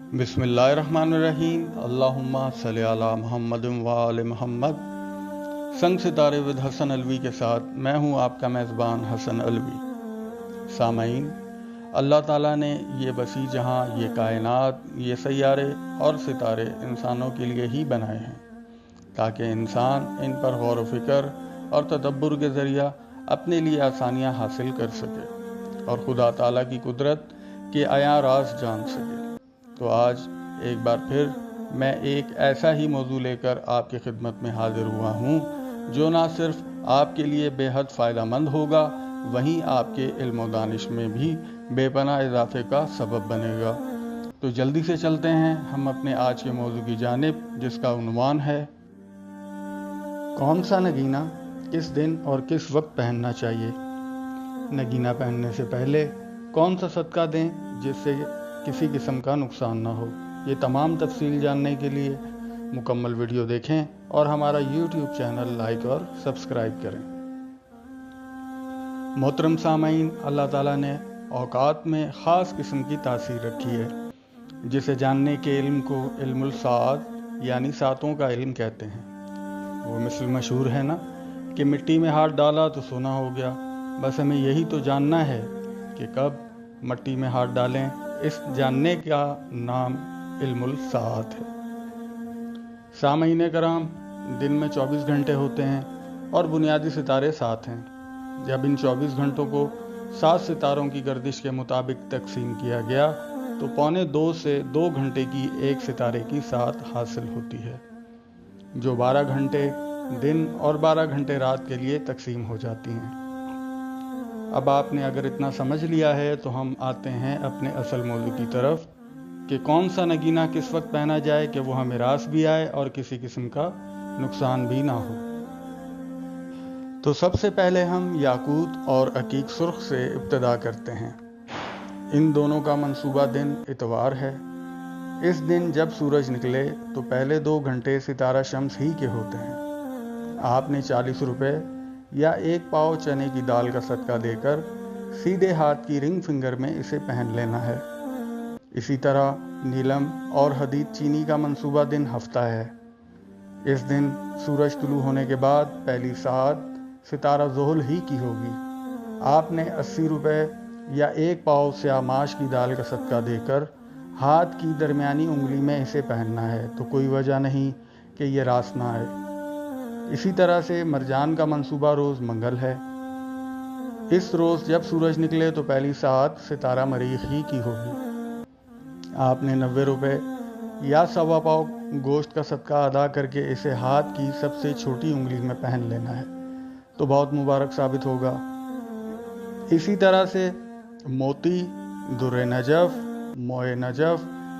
बिस्मिल्लाहिर्रहमानिर्रहीम। अल्लाहुम्मा सल्ली अला मुहम्मद व आले मुहम्मद। संग सितारे विद हसन अलवी के साथ मैं हूँ आपका मेज़बान हसन अलवी। सामईन, अल्लाह ताला ने ये वसी जहाँ, ये कायनात, ये सैयारे और सितारे इंसानों के लिए ही बनाए हैं ताकि इंसान इन पर गौर व फिक्र और तदब्बुर के ज़रिया अपने लिए आसानियाँ हासिल कर सके और खुदा ताला की कुदरत के आया राज जान सके। तो आज एक बार फिर मैं एक ऐसा ही मौजू लेकर आपकी खिदमत में हाजिर हुआ हूँ जो ना सिर्फ आपके लिए बेहद फ़ायदेमंद होगा, वहीं आपके इल्म व दानिश में भी बेपनाह इजाफे का सबब बनेगा। तो जल्दी से चलते हैं हम अपने आज के मौजू की जानिब, जिसका उन्वान है कौन सा नगीना किस दिन और किस वक्त पहनना चाहिए। नगीना पहनने से पहले कौन सा सदका दें जिससे किसी किस्म का नुकसान ना हो। ये तमाम तफसील जानने के लिए मुकम्मल वीडियो देखें और हमारा YouTube चैनल लाइक और सब्सक्राइब करें। मोहतरम सामईन, अल्लाह ताला ने औकात में ख़ास किस्म की तासीर रखी है जिसे जानने के इल्म को इल्मुल सात यानी सातों का इल्म कहते हैं। वो मिसल मशहूर है ना कि मिट्टी में हाथ डाला तो सोना हो गया। बस हमें यही तो जानना है कि कब मिट्टी में हाथ डालें। इस जानने का नाम इल्मुल सात है। सामईन कराम, दिन में 24 घंटे होते हैं और बुनियादी सितारे 7 हैं। जब इन 24 घंटों को 7 सितारों की गर्दिश के मुताबिक तकसीम किया गया तो 1.25 से 2 घंटे की एक सितारे की साथ हासिल होती है, जो 12 घंटे दिन और 12 घंटे रात के लिए तकसीम हो जाती हैं। अब आपने अगर इतना समझ लिया है तो हम आते हैं अपने असल मौजू की तरफ कि कौन सा नगीना किस वक्त पहना जाए कि वो हमें रास भी आए और किसी किस्म का नुकसान भी ना हो। तो सबसे पहले हम याकूत और अकीक सुर्ख से इब्तिदा करते हैं। इन दोनों का मंसूबा दिन इतवार है। इस दिन जब सूरज निकले तो पहले 2 घंटे सितारा शम्स ही के होते हैं। आपने 40 रुपये या 1 पाव चने की दाल का सदका देकर सीधे हाथ की रिंग फिंगर में इसे पहन लेना है। इसी तरह नीलम और हदीद चीनी का मंसूबा दिन हफ्ता है। इस दिन सूरज तुलू होने के बाद पहली सात सितारा ज़ोहल ही की होगी। आपने 80 रुपये या 1 पाव स्यामाश की दाल का सदका देकर हाथ की दरमियानी उंगली में इसे पहनना है, तो कोई वजह नहीं कि ये रास ना आए। इसी तरह से मरजान का मंसूबा रोज़ मंगल है। इस रोज़ जब सूरज निकले तो पहली सात सितारा मरीख ही की होगी। आपने 90 रुपये या 1.25 पाव गोश्त का सदका अदा करके इसे हाथ की सबसे छोटी उंगली में पहन लेना है, तो बहुत मुबारक साबित होगा। इसी तरह से मोती, दुर्रे नजफ, मोए नजफ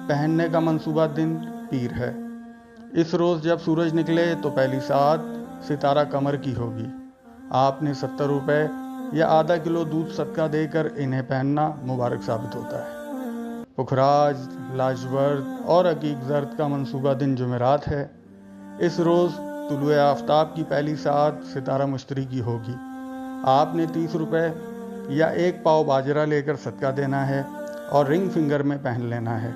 पहनने का मंसूबा दिन पीर है। इस रोज़ जब सूरज निकले तो पहली सात सितारा कमर की होगी। आपने 70 रुपये या आधा किलो दूध सदका देकर इन्हें पहनना मुबारक साबित होता है। पुखराज, लाजवर्द और अकीक जर्द का मंसूबा दिन जुमेरात है। इस रोज़ तुलुए आफ्ताब की पहली सात सितारा मुश्तरी की होगी। आपने 30 रुपये या 1 पाव बाजरा लेकर सदका देना है और रिंग फिंगर में पहन लेना है।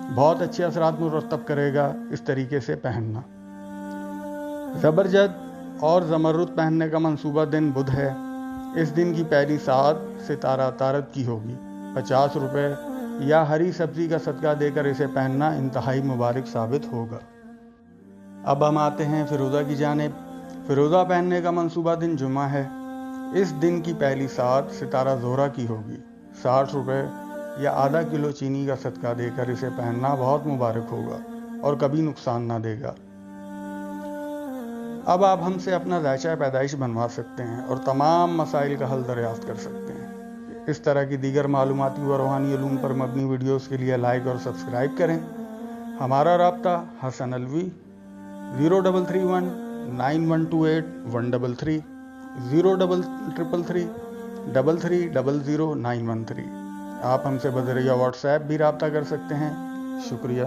बहुत अच्छे असरात मुरतब करेगा इस तरीके से पहनना। ज़बरजद और ज़मरुद पहनने का मंसूबा दिन बुध है। इस दिन की पहली सात सितारा तारत की होगी। 50 रुपये या हरी सब्जी का सदका देकर इसे पहनना इंतहाई मुबारक साबित होगा। अब हम आते हैं फिरोज़ा की जानिब। फिरोज़ा पहनने का मंसूबा दिन जुमा है। इस दिन की पहली सात सितारा ज़ोहरा की होगी। 60 रुपये या आधा किलो चीनी का सदका देकर इसे पहनना बहुत मुबारक होगा और कभी नुकसान ना देगा। अब आप हमसे अपना ज़ायचा पैदाइश बनवा सकते हैं और तमाम मसाइल का हल दरियाफ्त कर सकते हैं। इस तरह की दीगर मालूमाती व रूहानी उलूम पर मबनी वीडियोस के लिए लाइक और सब्सक्राइब करें। हमारा राब्ता हसन अलवी 0331 9128 133 0333 3300 913। आप हमसे बज़रिया व्हाट्सएप भी राब्ता कर सकते हैं। शुक्रिया।